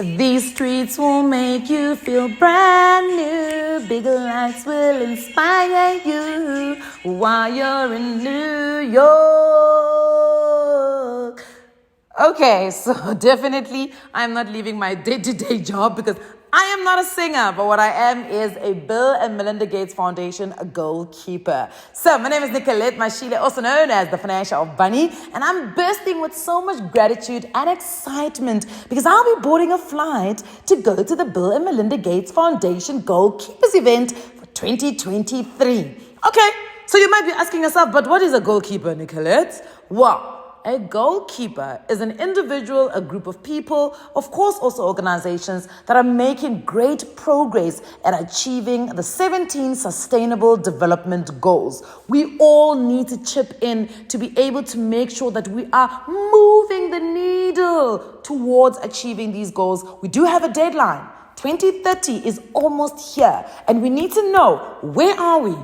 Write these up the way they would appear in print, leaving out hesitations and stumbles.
These streets will make you feel brand new. Bigger lights will inspire you while you're in New York. Okay, so definitely I'm not leaving my day-to-day job because I am not a singer, but what I am is a Bill and Melinda Gates Foundation goalkeeper. So my name is Nicolette Mashile, also known as the Financial Bunny, and I'm bursting with so much gratitude and excitement because I'll be boarding a flight to go to the Bill and Melinda Gates Foundation goalkeepers event for 2023. Okay, so you might be asking yourself, but what is a goalkeeper, Nicolette? Well, a goalkeeper is an individual, a group of people, of course also organizations that are making great progress at achieving the 17 Sustainable Development Goals. We all need to chip in to be able to make sure that we are moving the needle towards achieving these goals. We do have a deadline. 2030 is almost here, and we need to know, where are we?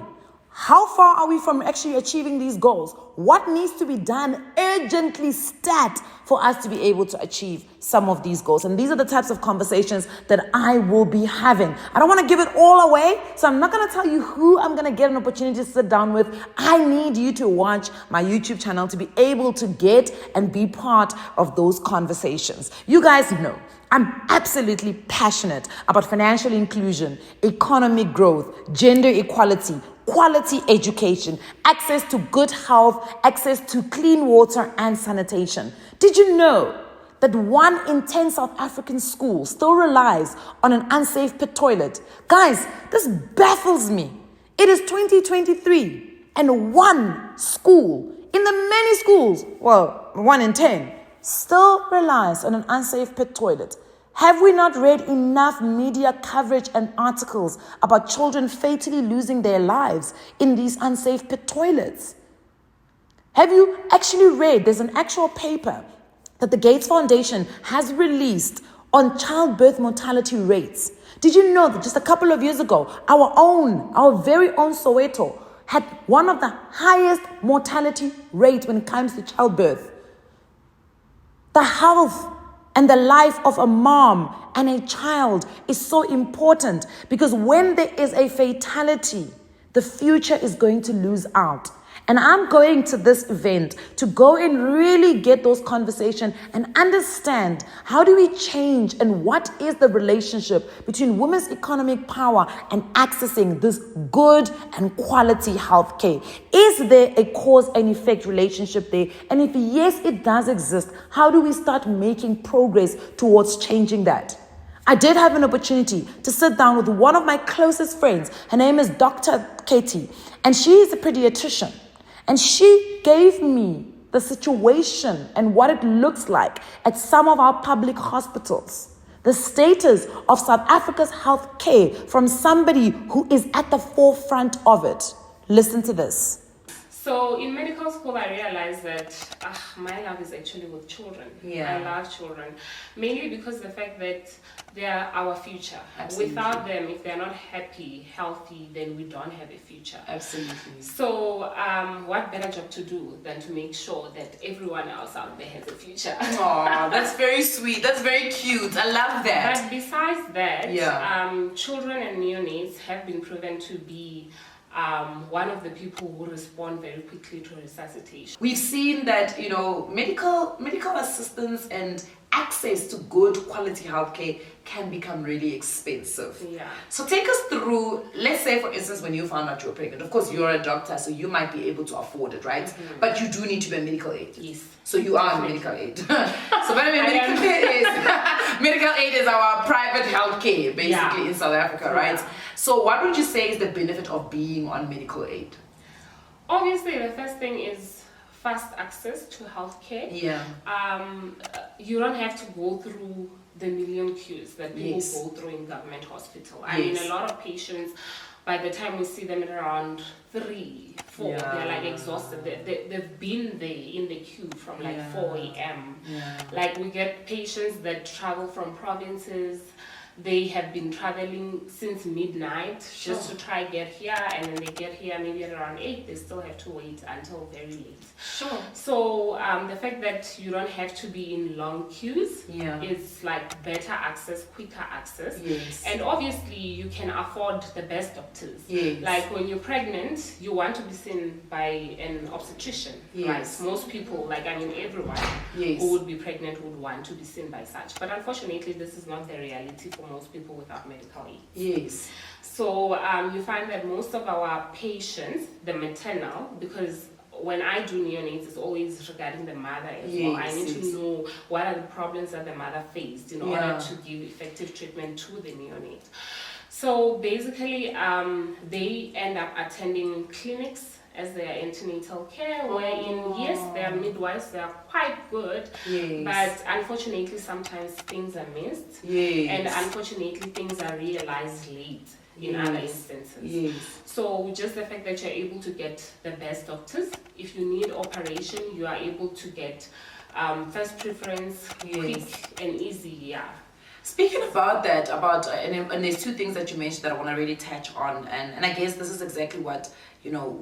How far are we from actually achieving these goals? What needs to be done urgently stat for us to be able to achieve some of these goals? And these are the types of conversations that I will be having. I don't want to give it all away, so I'm not going to tell you who I'm going to get an opportunity to sit down with. I need you to watch my YouTube channel to be able to get and be part of those conversations. You guys know I'm absolutely passionate about financial inclusion, economic growth, gender equality, quality education, access to good health, access to clean water and sanitation. Did you know that 1 in 10 South African schools still relies on an unsafe pit toilet? Guys, this baffles me. It is 2023 and one school in the many schools, well, 1 in 10, still relies on an unsafe pit toilet. Have we not read enough media coverage and articles about children fatally losing their lives in these unsafe pit toilets? Have you actually read, there's an actual paper that the Gates Foundation has released on childbirth mortality rates. Did you know that just a couple of years ago, our very own Soweto had one of the highest mortality rates when it comes to childbirth? The health and the life of a mom and a child is so important because when there is a fatality, the future is going to lose out. And I'm going to this event to go and really get those conversations and understand, how do we change and what is the relationship between women's economic power and accessing this good and quality healthcare? Is there a cause and effect relationship there? And if yes, it does exist, how do we start making progress towards changing that? I did have an opportunity to sit down with one of my closest friends. Her name is Dr. Katie, and she is a pediatrician. And she gave me the situation and what it looks like at some of our public hospitals. The status of South Africa's health care from somebody who is at the forefront of it. Listen to this. So in medical school, I realized that my love is actually with children. Yeah. I love children, mainly because the fact that they are our future. Absolutely. Without them, if they're not happy, healthy, then we don't have a future. Absolutely. So what better job to do than to make sure that everyone else out there has a future? Oh, that's very sweet. That's very cute. I love that. But besides that, Yeah. children and neonates have been proven to be one of the people who respond very quickly to resuscitation. We've seen that, medical assistance and access to good quality healthcare can become really expensive. Yeah. So take us through, let's say for instance, when you found out you were pregnant, of course you're a doctor, so you might be able to afford it, right? Mm-hmm. But you do need to be a medical aid. Yes. So you are a medical aid. So by the way, medical aid is our private healthcare basically in South Africa, right? Yeah. So what would you say is the benefit of being on medical aid? Obviously, the first thing is fast access to healthcare. Yeah. You don't have to go through the million queues that people go through in government hospital. I mean, a lot of patients, by the time we see them at around 3, 4, they're like exhausted. They've been there in the queue from like 4 a.m. Yeah. Like we get patients that travel from provinces they have been traveling since midnight just to try get here, and when they get here maybe at around 8, they still have to wait until very late. Sure. So the fact that you don't have to be in long queues Yeah. is like better access, quicker access. Yes. And obviously you can afford the best doctors. Yes. Like when you're pregnant, you want to be seen by an obstetrician. Yes. Right? Most people, like I mean everyone Yes. who would be pregnant would want to be seen by such. But unfortunately this is not the reality for most people without medical aid. Yes. So you find that most of our patients, the maternal, because when I do neonates, it's always regarding the mother as well. I need to know what are the problems that the mother faced in order to give effective treatment to the neonate. So basically, they end up attending clinics as their antenatal care, wherein, yes, their midwives, they are quite good, but unfortunately, sometimes things are missed, and unfortunately, things are realized late in other instances. So just the fact that you're able to get the best doctors, if you need operation, you are able to get first preference, quick and easy, Speaking about that, and there's two things that you mentioned that I want to really touch on, and I guess this is exactly what, you know,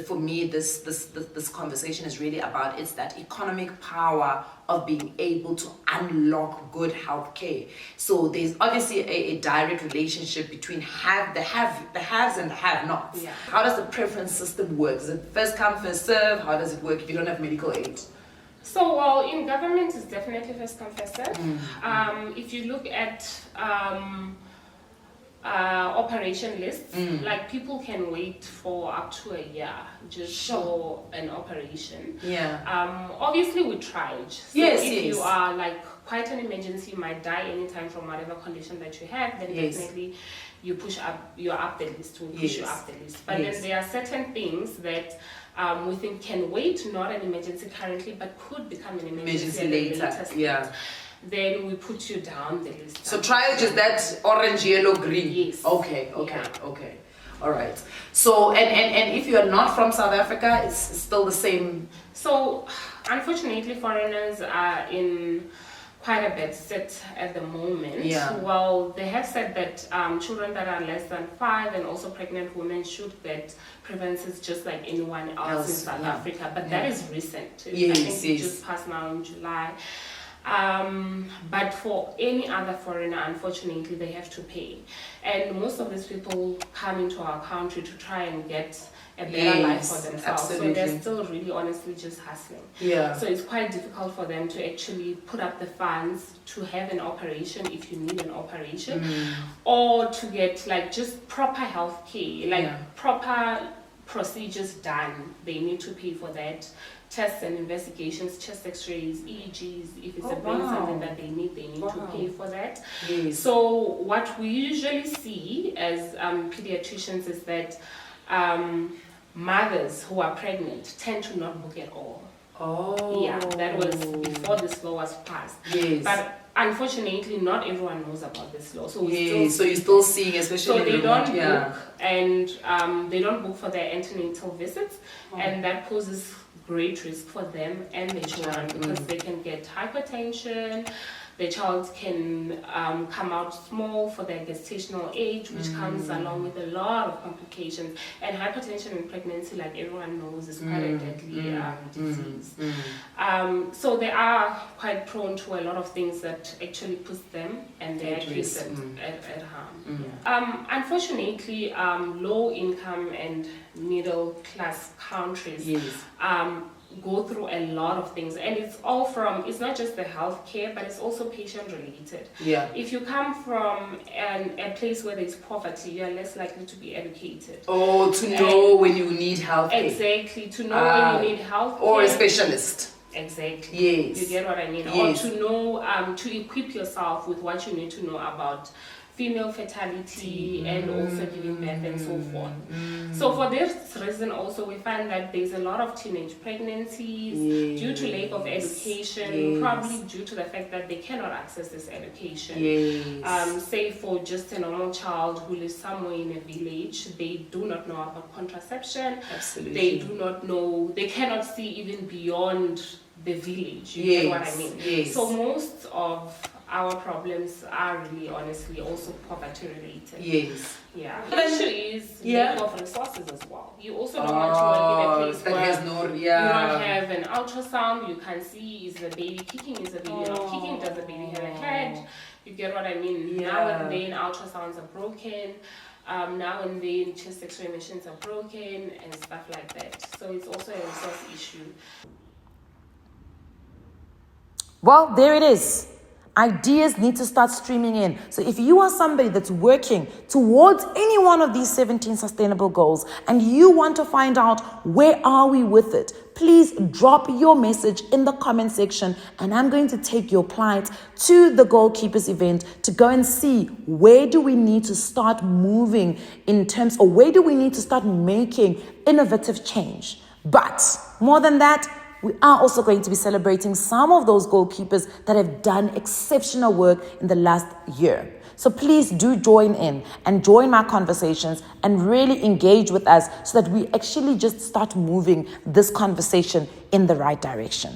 for me, this conversation is really about. It's that economic power of being able to unlock good healthcare. So there's obviously a direct relationship between the haves and the have-nots. Yeah. How does the preference system work? Is it first come, first serve? How does it work if you don't have medical aid? So, well, in government, it's definitely first come, first serve. If you look at operation lists, like people can wait for up to a year just for an operation. Obviously with triage. So if you are like quite an emergency, you might die anytime from whatever condition that you have, then definitely you're up the list, we'll push you up the list. But then there are certain things that we think can wait, not an emergency currently, but could become an emergency later. Then we put you down the list. So triage is that orange, yellow, green? Yes. Okay. All right. So, and if you are not from South Africa, it's still the same? So, unfortunately, foreigners are in quite a bad state at the moment. Well, they have said that children that are less than 5 and also pregnant women should get preferences just like anyone else in South Africa. But that is recent. I think it just passed now in July. But for any other foreigner, unfortunately, they have to pay. And most of these people come into our country to try and get a better life for themselves. So they're still really honestly just hustling. So it's quite difficult for them to actually put up the funds to have an operation if you need an operation, or to get like just proper health care, like proper procedures done. They need to pay for that. Tests and investigations, chest x-rays, EEGs, if it's something that they need to pay for that. So what we usually see as pediatricians is that mothers who are pregnant tend to not book at all. That was before this law was passed. But unfortunately, not everyone knows about this law. So you're still seeing, especially so they don't book, and they don't book for their antenatal visits, and that poses great risk for them and their children because they can get hypertension. The child can come out small for their gestational age, which comes along with a lot of complications. And hypertension in pregnancy, like everyone knows, is quite a deadly disease. So they are quite prone to a lot of things that actually puts them and their kids at harm. Unfortunately, low income and middle class countries go through a lot of things, and it's not just the healthcare, but it's also patient related. If you come from a place where there's poverty, you're less likely to be educated. To know when you need healthcare. Exactly, to know when you need healthcare. Or a specialist. Exactly. You get what I mean? Or to know, to equip yourself with what you need to know about female fertility and also giving birth and so forth. So for this reason also we find that there's a lot of teenage pregnancies due to lack of education, probably due to the fact that they cannot access this education. Say for just a normal child who lives somewhere in a village, they do not know about contraception. They do not know, they cannot see even beyond the village, you get what I mean? So most of our problems are really honestly also poverty related. Yes. Yeah. The issue is lack of resources as well. You also don't want to work in a place that where has you don't have an ultrasound, you can't see is the baby kicking, is the baby not kicking, does the baby have a head? You get what I mean? Now and then ultrasounds are broken. Now and then chest x-ray machines are broken and stuff like that. So it's also a resource issue. Well, there it is. Ideas need to start streaming in. So if you are somebody that's working towards any one of these 17 sustainable goals and you want to find out where are we with it, please drop your message in the comment section and I'm going to take your plight to the Goal Keepers event to go and see where do we need to start moving in terms, or where do we need to start making innovative change. But more than that, we are also going to be celebrating some of those goalkeepers that have done exceptional work in the last year. So please do join in and join my conversations and really engage with us so that we actually just start moving this conversation in the right direction.